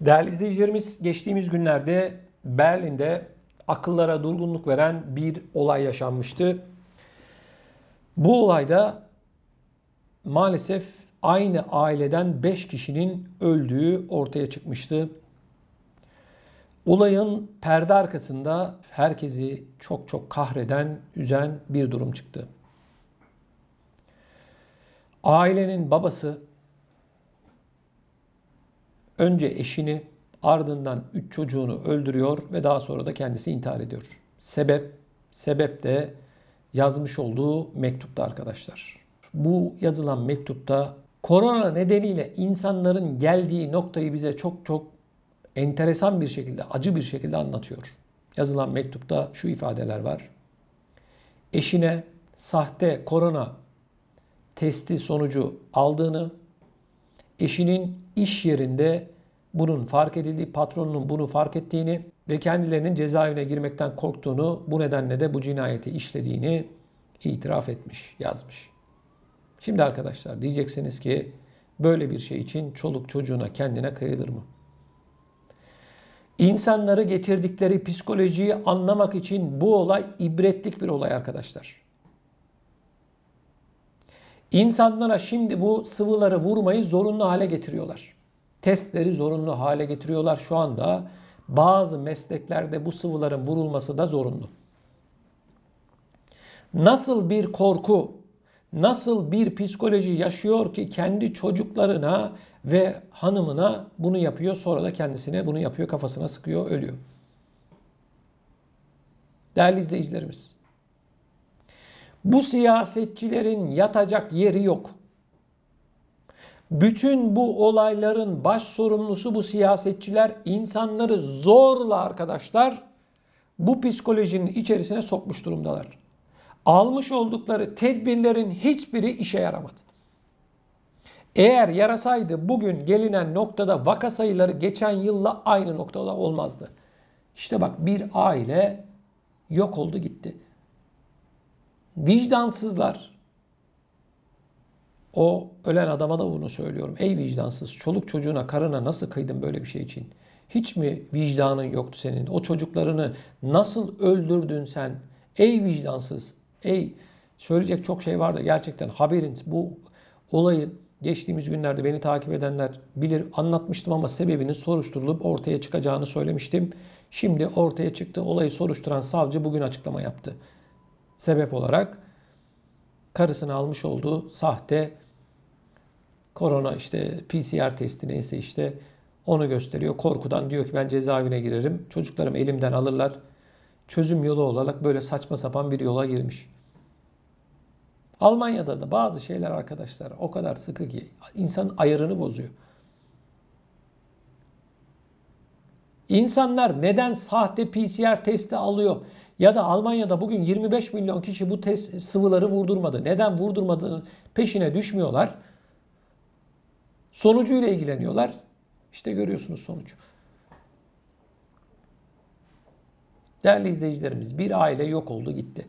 Değerli izleyicilerimiz, geçtiğimiz günlerde Berlin'de akıllara durgunluk veren bir olay yaşanmıştı. Bu olayda maalesef aynı aileden 5 kişinin öldüğü ortaya çıkmıştı. Olayın perde arkasında herkesi çok kahreden, üzen bir durum çıktı. Ailenin babası önce eşini, ardından 3 çocuğunu öldürüyor ve daha sonra da kendisi intihar ediyor. Sebep de yazmış olduğu mektupta arkadaşlar. Bu yazılan mektupta korona nedeniyle insanların geldiği noktayı bize çok enteresan bir şekilde, acı bir şekilde anlatıyor. Yazılan mektupta şu ifadeler var. Eşine sahte korona testi sonucu aldığını, eşinin iş yerinde bunun fark edildiği, patronunun bunu fark ettiğini ve kendilerinin cezaevine girmekten korktuğunu, bu nedenle de bu cinayeti işlediğini itiraf etmiş, yazmış. Şimdi arkadaşlar diyeceksiniz ki böyle bir şey için çoluk çocuğuna, kendine kıyılır mı? İnsanları getirdikleri psikolojiyi anlamak için bu olay ibretlik bir olay arkadaşlar. İnsanlara şimdi bu sıvıları vurmayı zorunlu hale getiriyorlar. Testleri zorunlu hale getiriyorlar. Şu anda bazı mesleklerde bu sıvıların vurulması da zorunlu. Nasıl bir korku, nasıl bir psikoloji yaşıyor ki kendi çocuklarına ve hanımına bunu yapıyor, sonra da kendisine bunu yapıyor, kafasına sıkıyor, ölüyor. Değerli izleyicilerimiz, bu siyasetçilerin yatacak yeri yok. Bütün bu olayların baş sorumlusu bu siyasetçiler, insanları zorla arkadaşlar bu psikolojinin içerisine sokmuş durumdalar. Almış oldukları tedbirlerin hiçbiri işe yaramadı. Eğer yarasaydı bugün gelinen noktada vaka sayıları geçen yılla aynı noktada olmazdı. İşte bak, bir aile yok oldu gitti. Vicdansızlar. O ölen adama da bunu söylüyorum. Ey vicdansız, çoluk çocuğuna, karına nasıl kıydın böyle bir şey için? Hiç mi vicdanın yoktu senin? O çocuklarını nasıl öldürdün sen? Ey vicdansız, söyleyecek çok şey var da gerçekten haberin, bu olayın geçtiğimiz günlerde beni takip edenler bilir, anlatmıştım ama sebebinin soruşturulup ortaya çıkacağını söylemiştim. Şimdi ortaya çıktı. Olayı soruşturan savcı bugün açıklama yaptı. Sebep olarak karısına almış olduğu sahte korona PCR testi neyse onu gösteriyor. Korkudan diyor ki ben cezaevine girerim. Çocuklarım elimden alırlar. Çözüm yolu olarak böyle saçma sapan bir yola girmiş. Almanya'da da bazı şeyler arkadaşlar o kadar sıkı ki insanın ayarını bozuyor. İnsanlar neden sahte PCR testi alıyor? Ya da Almanya'da bugün 25 milyon kişi bu sıvıları vurdurmadı. Neden vurdurmadığının peşine düşmüyorlar? Sonucuyla ilgileniyorlar. İşte görüyorsunuz sonucu. Değerli izleyicilerimiz, bir aile yok oldu gitti.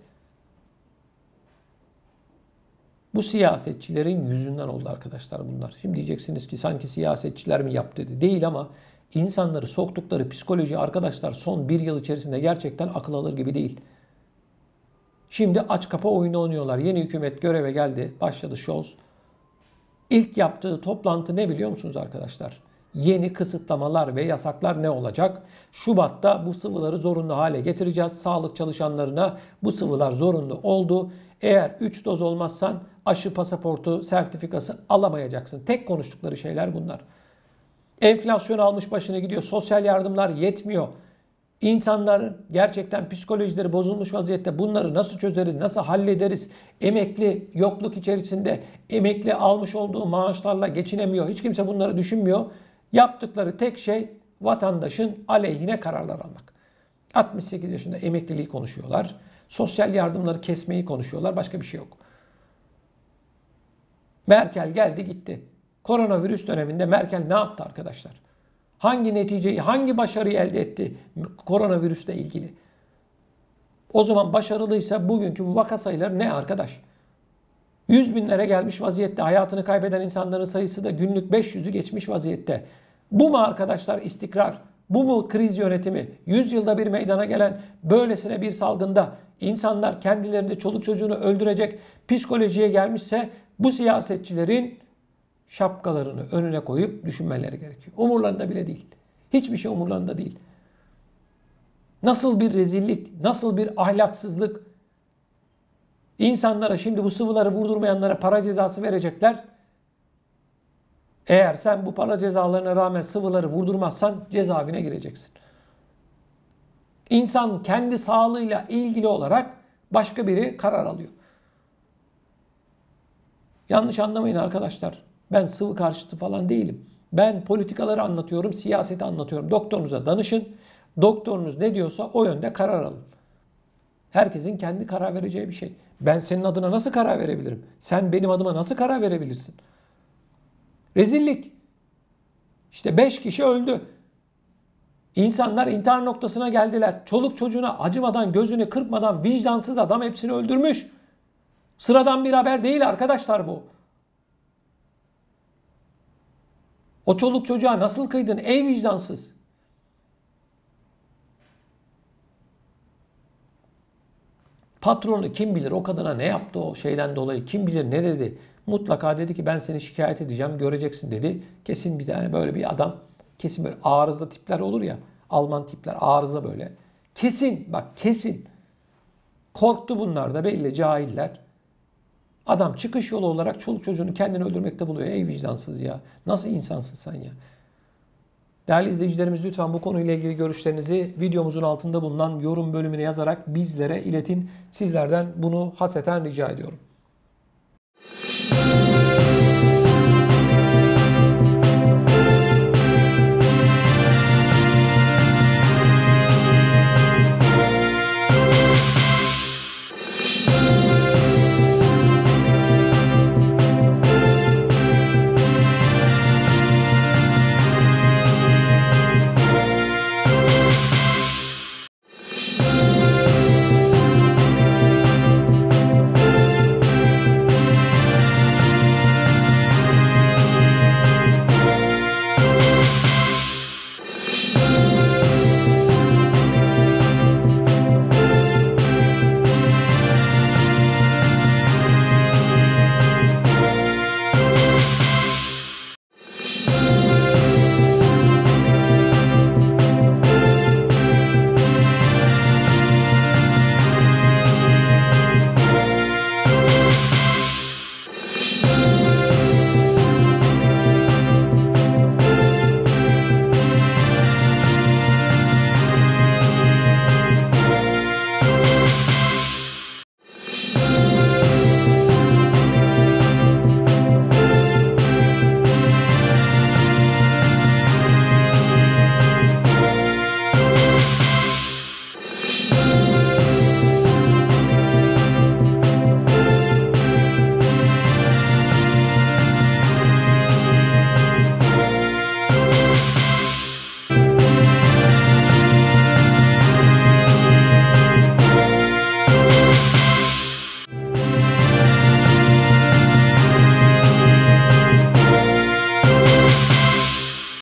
Bu siyasetçilerin yüzünden oldu arkadaşlar bunlar. Şimdi diyeceksiniz ki sanki siyasetçiler mi yaptı dedi. Değil ama insanları soktukları psikoloji arkadaşlar son bir yıl içerisinde gerçekten akıl alır gibi değil. Şimdi aç kapa oyunu oynuyorlar. Yeni hükümet göreve geldi. Başladı Scholz. İlk yaptığı toplantı ne biliyor musunuz arkadaşlar? Yeni kısıtlamalar ve yasaklar ne olacak? Şubat'ta bu sıvıları zorunlu hale getireceğiz. Sağlık çalışanlarına bu sıvılar zorunlu oldu. Eğer 3 doz olmazsan aşı pasaportu sertifikası alamayacaksın. Tek konuştukları şeyler bunlar. Enflasyon almış başını gidiyor. Sosyal yardımlar yetmiyor. İnsanların gerçekten psikolojileri bozulmuş vaziyette. Bunları nasıl çözeriz, nasıl hallederiz? Emekli yokluk içerisinde, emekli almış olduğu maaşlarla geçinemiyor. Hiç kimse bunları düşünmüyor. Yaptıkları tek şey vatandaşın aleyhine kararlar almak. 68 yaşında emekliliği konuşuyorlar. Sosyal yardımları kesmeyi konuşuyorlar. Başka bir şey yok. Merkel geldi gitti. Koronavirüs döneminde Merkel ne yaptı arkadaşlar? Hangi neticeyi, hangi başarıyı elde etti koronavirüsle ilgili? O zaman başarılıysa bugünkü bu vaka sayıları ne arkadaş? 100 binlere gelmiş vaziyette. Hayatını kaybeden insanların sayısı da günlük 500'ü geçmiş vaziyette. Bu mu arkadaşlar istikrar? Bu mu kriz yönetimi? 100 yılda bir meydana gelen böylesine bir salgında insanlar kendilerinde çoluk çocuğunu öldürecek psikolojiye gelmişse bu siyasetçilerin şapkalarını önüne koyup düşünmeleri gerekiyor. Umurlarında bile değil. Hiçbir şey umurlarında değil. Nasıl bir rezillik, nasıl bir ahlaksızlık. İnsanlara şimdi bu sıvıları vurdurmayanlara para cezası verecekler. Eğer sen bu para cezalarına rağmen sıvıları vurdurmazsan cezaevine gireceksin. İnsan kendi sağlığıyla ilgili olarak başka biri karar alıyor. Yanlış anlamayın arkadaşlar. Ben sıvı karşıtı falan değilim. Ben politikaları anlatıyorum, siyaseti anlatıyorum. Doktorunuza danışın. Doktorunuz ne diyorsa o yönde karar alın. Herkesin kendi karar vereceği bir şey. Ben senin adına nasıl karar verebilirim? Sen benim adıma nasıl karar verebilirsin? Rezillik. İşte 5 kişi öldü. İnsanlar intihar noktasına geldiler. Çoluk çocuğuna acımadan, gözünü kırpmadan vicdansız adam hepsini öldürmüş. Sıradan bir haber değil arkadaşlar bu. O çoluk çocuğa nasıl kıydın ey vicdansız? Patronu kim bilir o kadına ne yaptı o şeyden dolayı, kim bilir ne dedi. Mutlaka dedi ki ben seni şikayet edeceğim, göreceksin dedi. Kesin bir tane böyle bir adam, kesin böyle arıza tipler olur ya, Alman tipler arıza böyle. Kesin bak kesin. Korktu bunlar da belli cahiller. Adam çıkış yolu olarak çoluk çocuğunu kendini öldürmekte buluyor. Ey vicdansız ya. Nasıl insansın sen ya? Değerli izleyicilerimiz lütfen bu konuyla ilgili görüşlerinizi videomuzun altında bulunan yorum bölümüne yazarak bizlere iletin. Sizlerden bunu hasreten rica ediyorum.